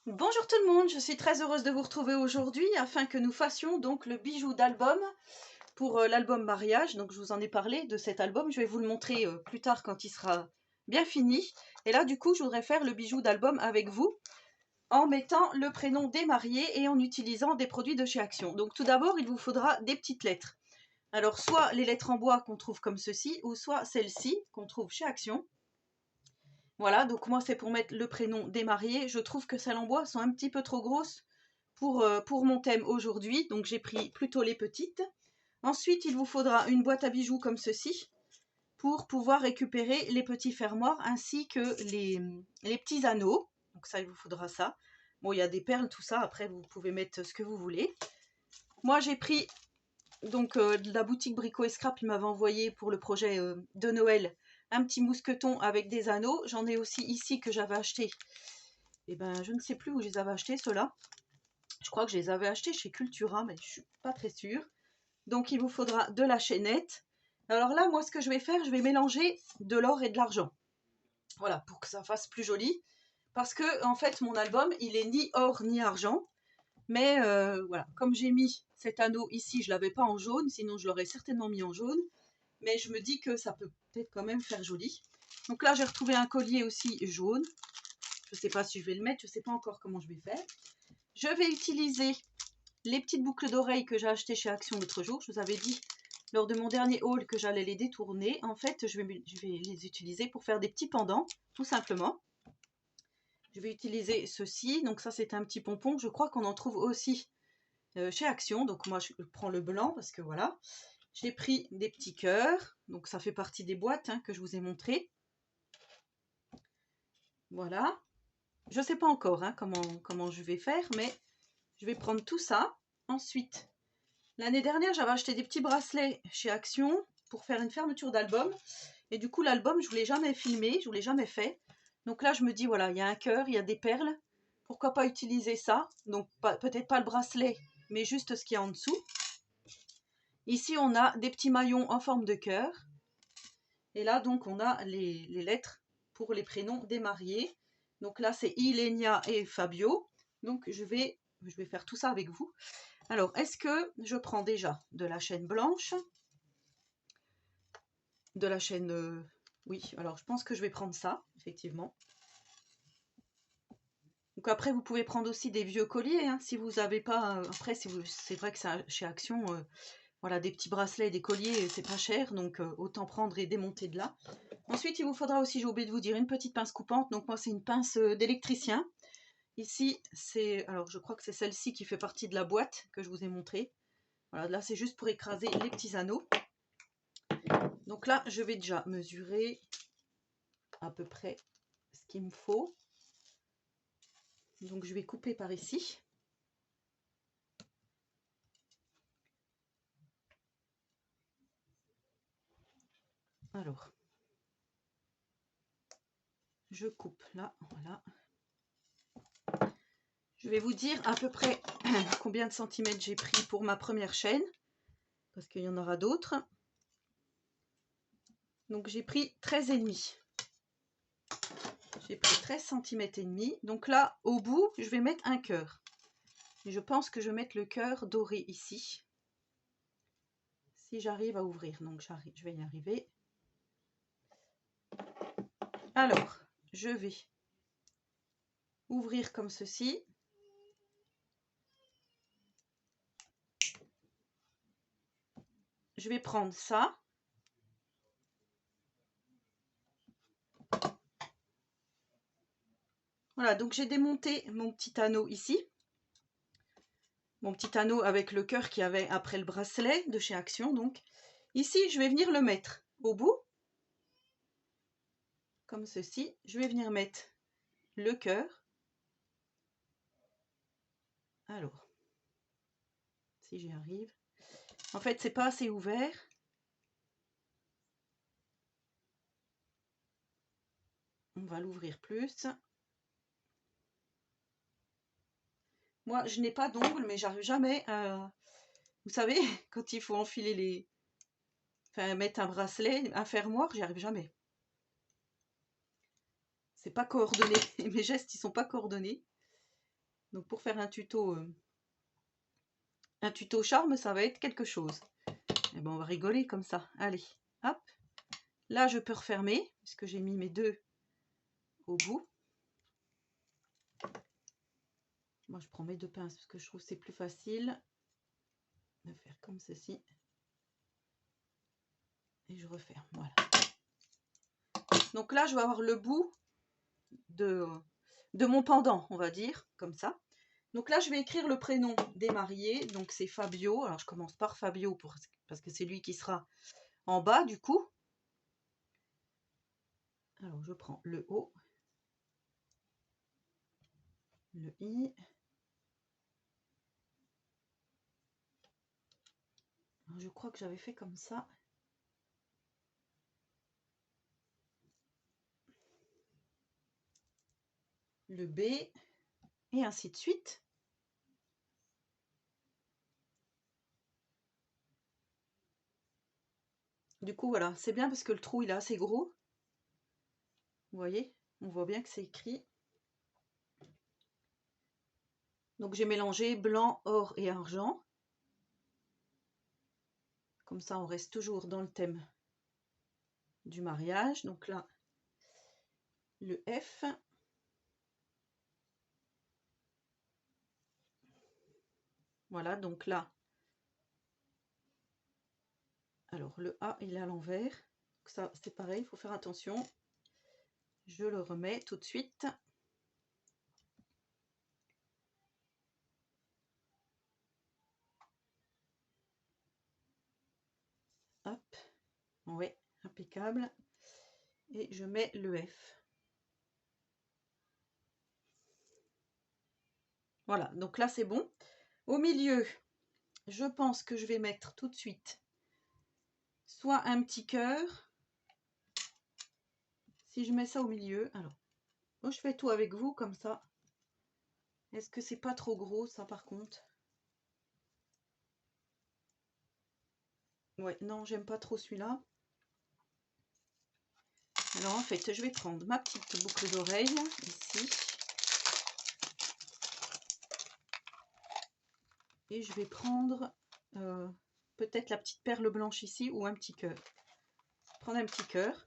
Bonjour tout le monde, je suis très heureuse de vous retrouver aujourd'hui afin que nous fassions donc le bijou d'album pour l'album mariage. Donc je vous en ai parlé de cet album, je vais vous le montrer plus tard quand il sera bien fini. Et là du coup je voudrais faire le bijou d'album avec vous en mettant le prénom des mariés et en utilisant des produits de chez Action. Donc tout d'abord il vous faudra des petites lettres. Alors soit les lettres en bois qu'on trouve comme ceci ou soit celles-ci qu'on trouve chez Action. Voilà, donc moi c'est pour mettre le prénom des mariés. Je trouve que celles en bois sont un petit peu trop grosses pour mon thème aujourd'hui, donc j'ai pris plutôt les petites. Ensuite, il vous faudra une boîte à bijoux comme ceci pour pouvoir récupérer les petits fermoirs ainsi que les petits anneaux. Donc ça, il vous faudra ça. Bon, il y a des perles, tout ça, après vous pouvez mettre ce que vous voulez. Moi j'ai pris donc de la boutique Brico et Scrap, il m'avait envoyé pour le projet de Noël un petit mousqueton avec des anneaux. J'en ai aussi ici que j'avais acheté. Et ben, je ne sais plus où je les avais achetés, ceux-là. Je crois que je les avais achetés chez Cultura, mais je suis pas très sûre. Donc, il vous faudra de la chaînette. Alors là, moi, ce que je vais faire, je vais mélanger de l'or et de l'argent. Voilà, pour que ça fasse plus joli. Parce que, en fait, mon album, il est ni or ni argent. Mais voilà, comme j'ai mis cet anneau ici, je ne l'avais pas en jaune, sinon je l'aurais certainement mis en jaune. Mais je me dis que ça peut peut-être quand même faire joli. Donc là, j'ai retrouvé un collier aussi jaune. Je ne sais pas si je vais le mettre, je ne sais pas encore comment je vais faire. Je vais utiliser les petites boucles d'oreilles que j'ai achetées chez Action l'autre jour. Je vous avais dit lors de mon dernier haul que j'allais les détourner. En fait, je vais les utiliser pour faire des petits pendants, tout simplement. Je vais utiliser ceci. Donc ça, c'est un petit pompon. Je crois qu'on en trouve aussi chez Action. Donc moi, je prends le blanc parce que voilà. J'ai pris des petits cœurs. Donc ça fait partie des boîtes que je vous ai montrées. Voilà. Je ne sais pas encore comment je vais faire, mais je vais prendre tout ça. Ensuite, l'année dernière, j'avais acheté des petits bracelets chez Action pour faire une fermeture d'album. Et du coup, l'album, je ne vous l'ai jamais filmé, je ne vous l'ai jamais fait. Donc là, je me dis, voilà, il y a un cœur, il y a des perles. Pourquoi pas utiliser ça? Donc, peut-être pas le bracelet, mais juste ce qu'il y a en dessous. Ici, on a des petits maillons en forme de cœur. Et là, donc, on a les lettres pour les prénoms des mariés. Donc là, c'est Ilenia et Fabio. Donc, je vais faire tout ça avec vous. Alors, est-ce que je prends déjà de la chaîne blanche? De la chaîne... oui, alors je pense que je vais prendre ça, effectivement. Donc après, vous pouvez prendre aussi des vieux colliers, si vous n'avez pas... après, c'est vrai que ça, chez Action, voilà, des petits bracelets, des colliers, c'est pas cher, donc autant prendre et démonter de là. Ensuite, il vous faudra aussi, j'ai oublié de vous dire, une petite pince coupante. Donc moi, c'est une pince d'électricien. Ici, c'est... alors, je crois que c'est celle-ci qui fait partie de la boîte que je vous ai montrée. Voilà, là, c'est juste pour écraser les petits anneaux. Donc là, je vais déjà mesurer à peu près ce qu'il me faut. Donc je vais couper par ici. Alors, je coupe là, voilà. Je vais vous dire à peu près combien de centimètres j'ai pris pour ma première chaîne, parce qu'il y en aura d'autres. Donc j'ai pris 13,5. J'ai pris 13 cm et demi. Donc là, au bout, je vais mettre un cœur. Et je pense que je vais mettre le cœur doré ici. Si j'arrive à ouvrir. Donc je vais y arriver. Alors, je vais ouvrir comme ceci. Je vais prendre ça. Voilà, donc j'ai démonté mon petit anneau ici. Mon petit anneau avec le cœur qu'il y avait après le bracelet de chez Action. Donc ici, je vais venir le mettre au bout. Comme ceci. Je vais venir mettre le cœur. Alors, si j'y arrive. En fait, c'est pas assez ouvert. On va l'ouvrir plus. Moi, je n'ai pas d'ongles, mais j'arrive jamais à... Vous savez, quand il faut enfiler les... Enfin, mettre un bracelet, un fermoir, j'y arrive jamais. C'est pas coordonné. Mes gestes, ils sont pas coordonnés. Donc pour faire un tuto charme, ça va être quelque chose. Et ben on va rigoler comme ça. Allez, hop. Là, je peux refermer, puisque j'ai mis mes deux au bout. Moi, je prends mes deux pinces, parce que je trouve que c'est plus facile de faire comme ceci. Et je referme, voilà. Donc là, je vais avoir le bout de mon pendant, on va dire, comme ça. Donc là, je vais écrire le prénom des mariés. Donc c'est Fabio. Alors, je commence par Fabio, parce que c'est lui qui sera en bas, du coup. Alors, je prends le O, le I. Alors, je crois que j'avais fait comme ça. Le B, et ainsi de suite. Du coup, voilà, c'est bien parce que le trou, il est assez gros. Vous voyez, on voit bien que c'est écrit. Donc, j'ai mélangé blanc, or et argent. Comme ça, on reste toujours dans le thème du mariage. Donc là, le F. Voilà, donc là, alors le A, il est à l'envers. Ça, c'est pareil, il faut faire attention. Je le remets tout de suite. Hop, ouais, impeccable. Et je mets le F. Voilà, donc là, c'est bon. Au milieu, je pense que je vais mettre tout de suite soit un petit cœur. Si je mets ça au milieu, alors, moi je fais tout avec vous comme ça. Est-ce que c'est pas trop gros ça par contre? Ouais, non, j'aime pas trop celui-là. Alors en fait, je vais prendre ma petite boucle d'oreille ici. Et je vais prendre peut-être la petite perle blanche ici ou un petit cœur. Prendre un petit cœur.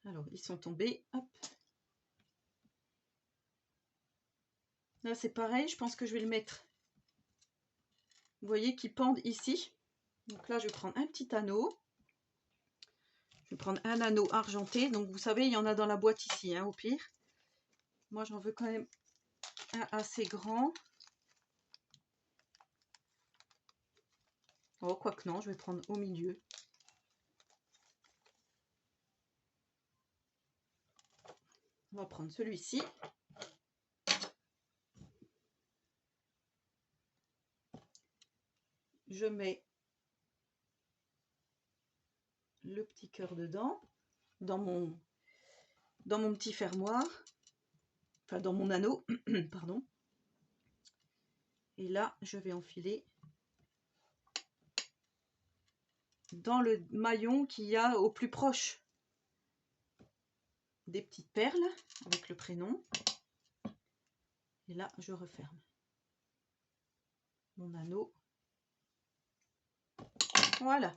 Alors, ils sont tombés. Hop. Là, c'est pareil. Je pense que je vais le mettre. Vous voyez qu'ils pendent ici. Donc là, je vais prendre un petit anneau. Je vais prendre un anneau argenté. Donc, vous savez, il y en a dans la boîte ici, hein, au pire. Moi, j'en veux quand même un assez grand. Oh, quoique non, je vais prendre au milieu. On va prendre celui-ci. Je mets le petit cœur dedans, dans mon petit fermoir, enfin dans mon anneau, pardon. Et là, je vais enfiler dans le maillon qu'il y a au plus proche des petites perles avec le prénom. Et là, je referme mon anneau. Voilà.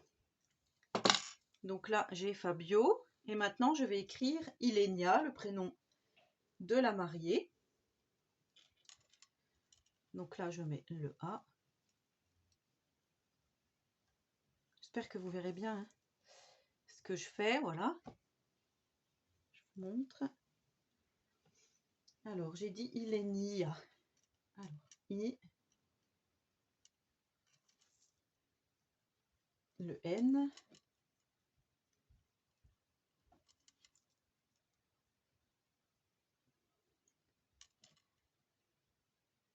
Donc là, j'ai Fabio. Et maintenant, je vais écrire Ilenia, le prénom de la mariée. Donc là, je mets le A. J'espère que vous verrez bien hein, ce que je fais. Voilà. Je vous montre. Alors, j'ai dit Ilenia. Alors, I. Le N.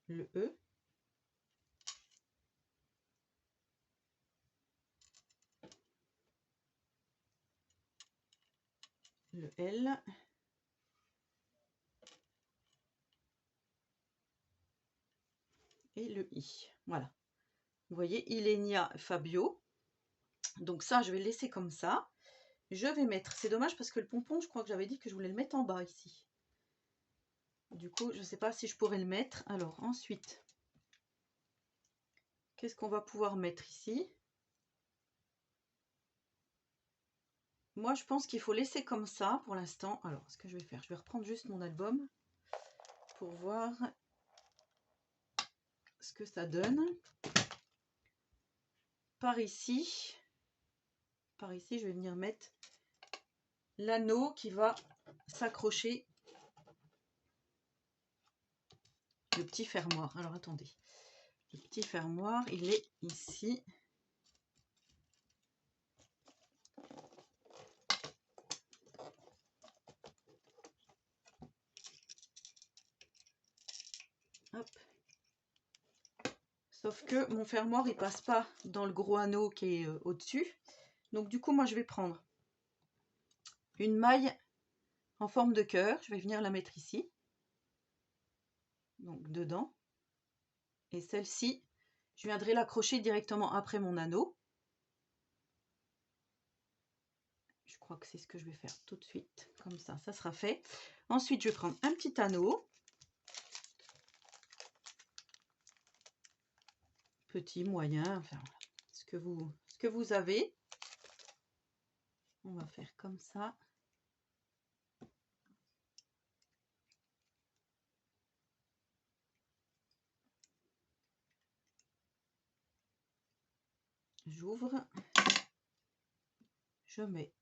Le E. Le L. Et le I. Voilà. Vous voyez, Ilenia Fabio. Donc ça, je vais le laisser comme ça. Je vais mettre, c'est dommage parce que le pompon, je crois que j'avais dit que je voulais le mettre en bas ici. Du coup, je ne sais pas si je pourrais le mettre. Alors ensuite, qu'est-ce qu'on va pouvoir mettre ici? Moi, je pense qu'il faut laisser comme ça pour l'instant. Alors, ce que je vais faire, je vais reprendre juste mon album pour voir ce que ça donne. Par ici, je vais venir mettre l'anneau qui va s'accrocher. Le petit fermoir. Alors, attendez. Le petit fermoir, il est ici. Hop. Sauf que mon fermoir, il passe pas dans le gros anneau qui est au-dessus. Donc du coup, moi, je vais prendre une maille en forme de cœur. Je vais venir la mettre ici. Donc dedans. Et celle-ci, je viendrai l'accrocher directement après mon anneau. Je crois que c'est ce que je vais faire tout de suite. Comme ça, ça sera fait. Ensuite, je vais prendre un petit anneau. Petit, moyen, enfin, ce que vous avez. On va faire comme ça. J'ouvre. Je mets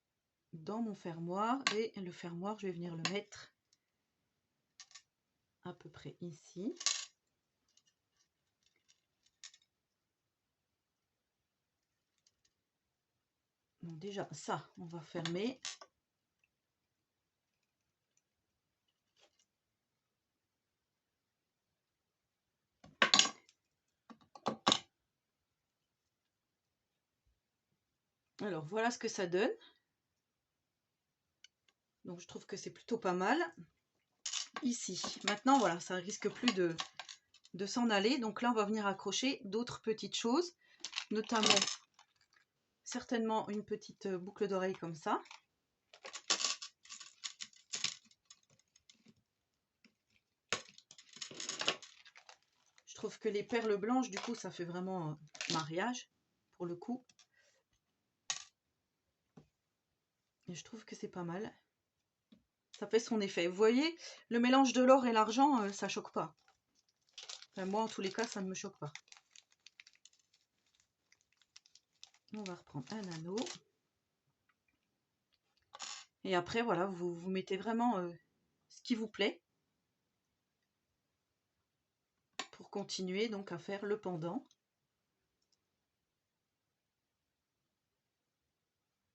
dans mon fermoir et le fermoir, je vais venir le mettre à peu près ici. Donc déjà, ça, on va fermer. Alors, voilà ce que ça donne. Donc, je trouve que c'est plutôt pas mal. Ici, maintenant, voilà, ça risque plus de s'en aller. Donc là, on va venir accrocher d'autres petites choses, notamment, certainement, une petite boucle d'oreille comme ça. Je trouve que les perles blanches, du coup, ça fait vraiment mariage, pour le coup. Et je trouve que c'est pas mal. Ça fait son effet. Vous voyez, le mélange de l'or et l'argent, ça choque pas. Enfin, moi, en tous les cas, ça ne me choque pas. On va reprendre un anneau. Et après, voilà, vous mettez vraiment ce qui vous plaît. Pour continuer donc à faire le pendant.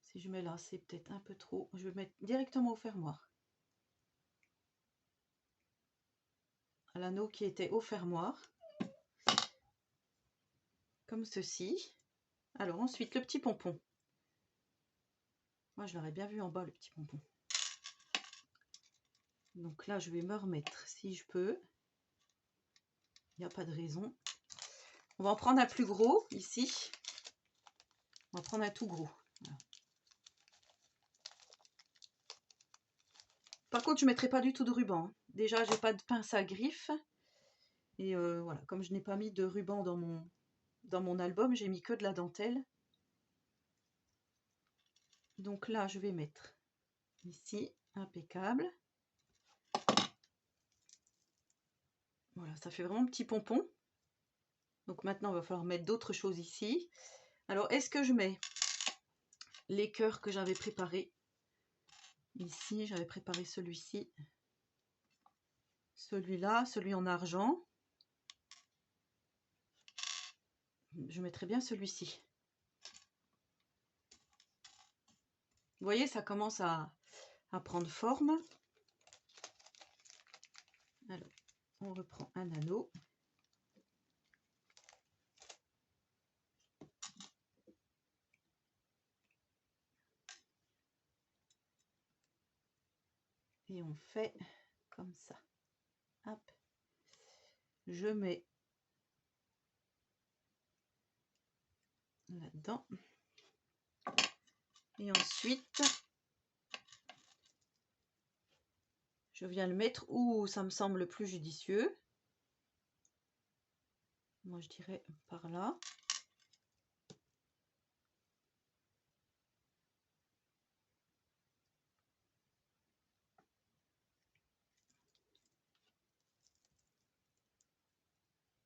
Si je mets là, c'est peut-être un peu trop. Je vais mettre directement au fermoir. À l'anneau qui était au fermoir. Comme ceci. Alors ensuite, le petit pompon. Moi, je l'aurais bien vu en bas, le petit pompon. Donc là, je vais me remettre si je peux. Il n'y a pas de raison. On va en prendre un plus gros ici. On va prendre un tout gros. Voilà. Par contre, je ne mettrai pas du tout de ruban. Déjà, j'ai pas de pince à griffe. Et voilà, comme je n'ai pas mis de ruban dans mon album, j'ai mis que de la dentelle. Donc là, je vais mettre ici, impeccable. Voilà, ça fait vraiment petit pompon. Donc maintenant, il va falloir mettre d'autres choses ici. Alors, est-ce que je mets les cœurs que j'avais préparés? Ici, j'avais préparé celui-ci. Celui-là, celui en argent. Je mettrai bien celui-ci. Vous voyez, ça commence à prendre forme. Alors, on reprend un anneau. Et on fait comme ça. Hop. Je mets là-dedans. Et ensuite, je viens le mettre où ça me semble le plus judicieux. Moi, je dirais par là.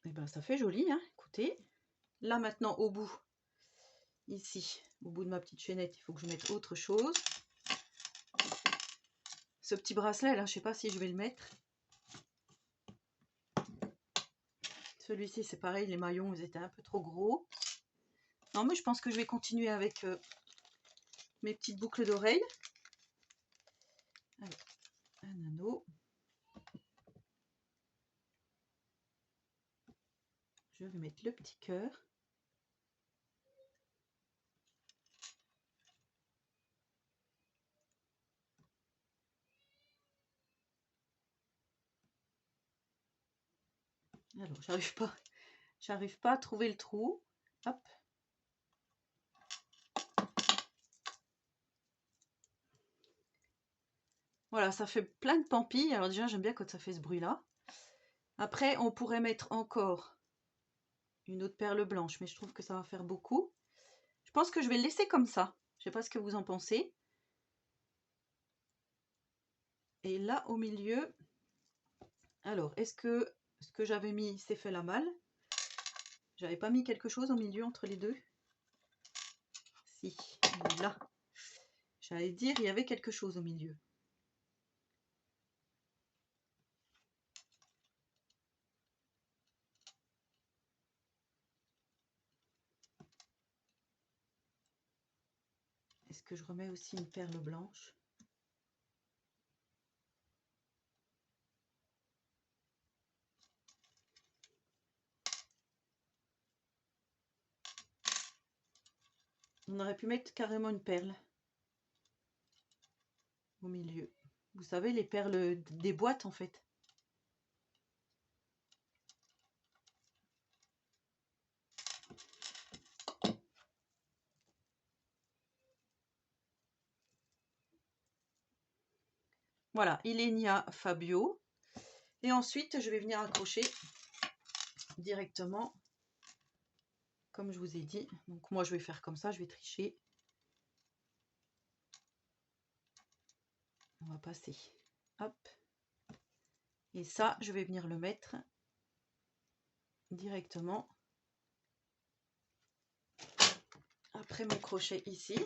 Et ben, ça fait joli, hein, écoutez. Là, maintenant, au bout, ici, au bout de ma petite chaînette, il faut que je mette autre chose. Ce petit bracelet, là, je sais pas si je vais le mettre. Celui-ci, c'est pareil, les maillons, ils étaient un peu trop gros. Non, mais je pense que je vais continuer avec mes petites boucles d'oreilles. Un anneau. Je vais mettre le petit cœur. Alors, j'arrive pas à trouver le trou. Hop. Voilà, ça fait plein de pampilles. Alors déjà, j'aime bien quand ça fait ce bruit-là. Après, on pourrait mettre encore une autre perle blanche, mais je trouve que ça va faire beaucoup. Je pense que je vais le laisser comme ça. Je sais pas ce que vous en pensez. Et là, au milieu, alors, est-ce que ce que j'avais mis s'est fait la malle? J'avais pas mis quelque chose au milieu entre les deux? Si, là. J'allais dire, il y avait quelque chose au milieu. Est-ce que je remets aussi une perle blanche? On aurait pu mettre carrément une perle au milieu. Vous savez, les perles des boîtes en fait. Voilà, Ilenia Fabio. Et ensuite, je vais venir accrocher directement, comme je vous ai dit. Donc moi, je vais faire comme ça, je vais tricher. On va passer. Hop. Et ça, je vais venir le mettre directement après mon crochet ici.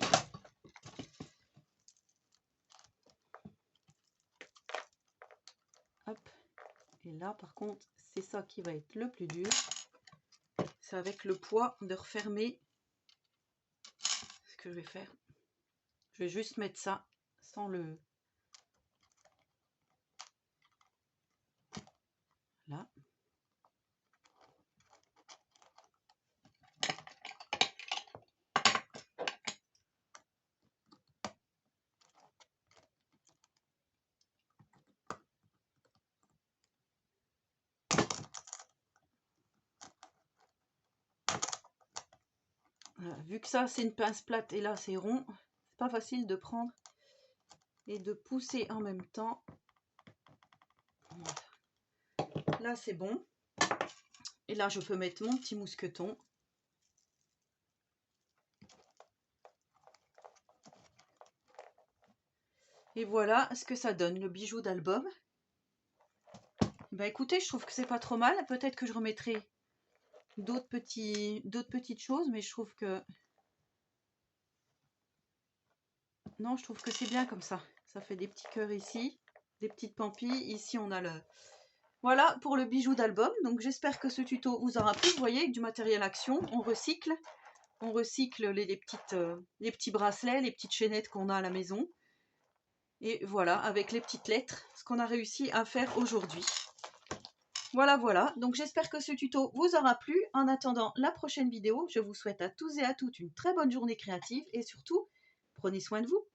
Hop. Et là, par contre, c'est ça qui va être le plus dur. C'est avec le poids de refermer. Ce que je vais faire, je vais juste mettre ça sans le... Là. Voilà. Vu que ça c'est une pince plate et là c'est rond, c'est pas facile de prendre et de pousser en même temps. Voilà. Là c'est bon. Et là je peux mettre mon petit mousqueton. Et voilà ce que ça donne, le bijou d'album. Bah écoutez, je trouve que c'est pas trop mal. Peut-être que je remettrai d'autres petites choses, mais je trouve que... Non, je trouve que c'est bien comme ça. Ça fait des petits cœurs ici, des petites pampilles. Ici, on a le... Voilà pour le bijou d'album. Donc j'espère que ce tuto vous aura plu. Vous voyez, avec du matériel action, on recycle. On recycle les petits bracelets, les petites chaînettes qu'on a à la maison. Et voilà, avec les petites lettres, ce qu'on a réussi à faire aujourd'hui. Voilà. Donc j'espère que ce tuto vous aura plu. En attendant la prochaine vidéo, je vous souhaite à tous et à toutes une très bonne journée créative. Et surtout, prenez soin de vous.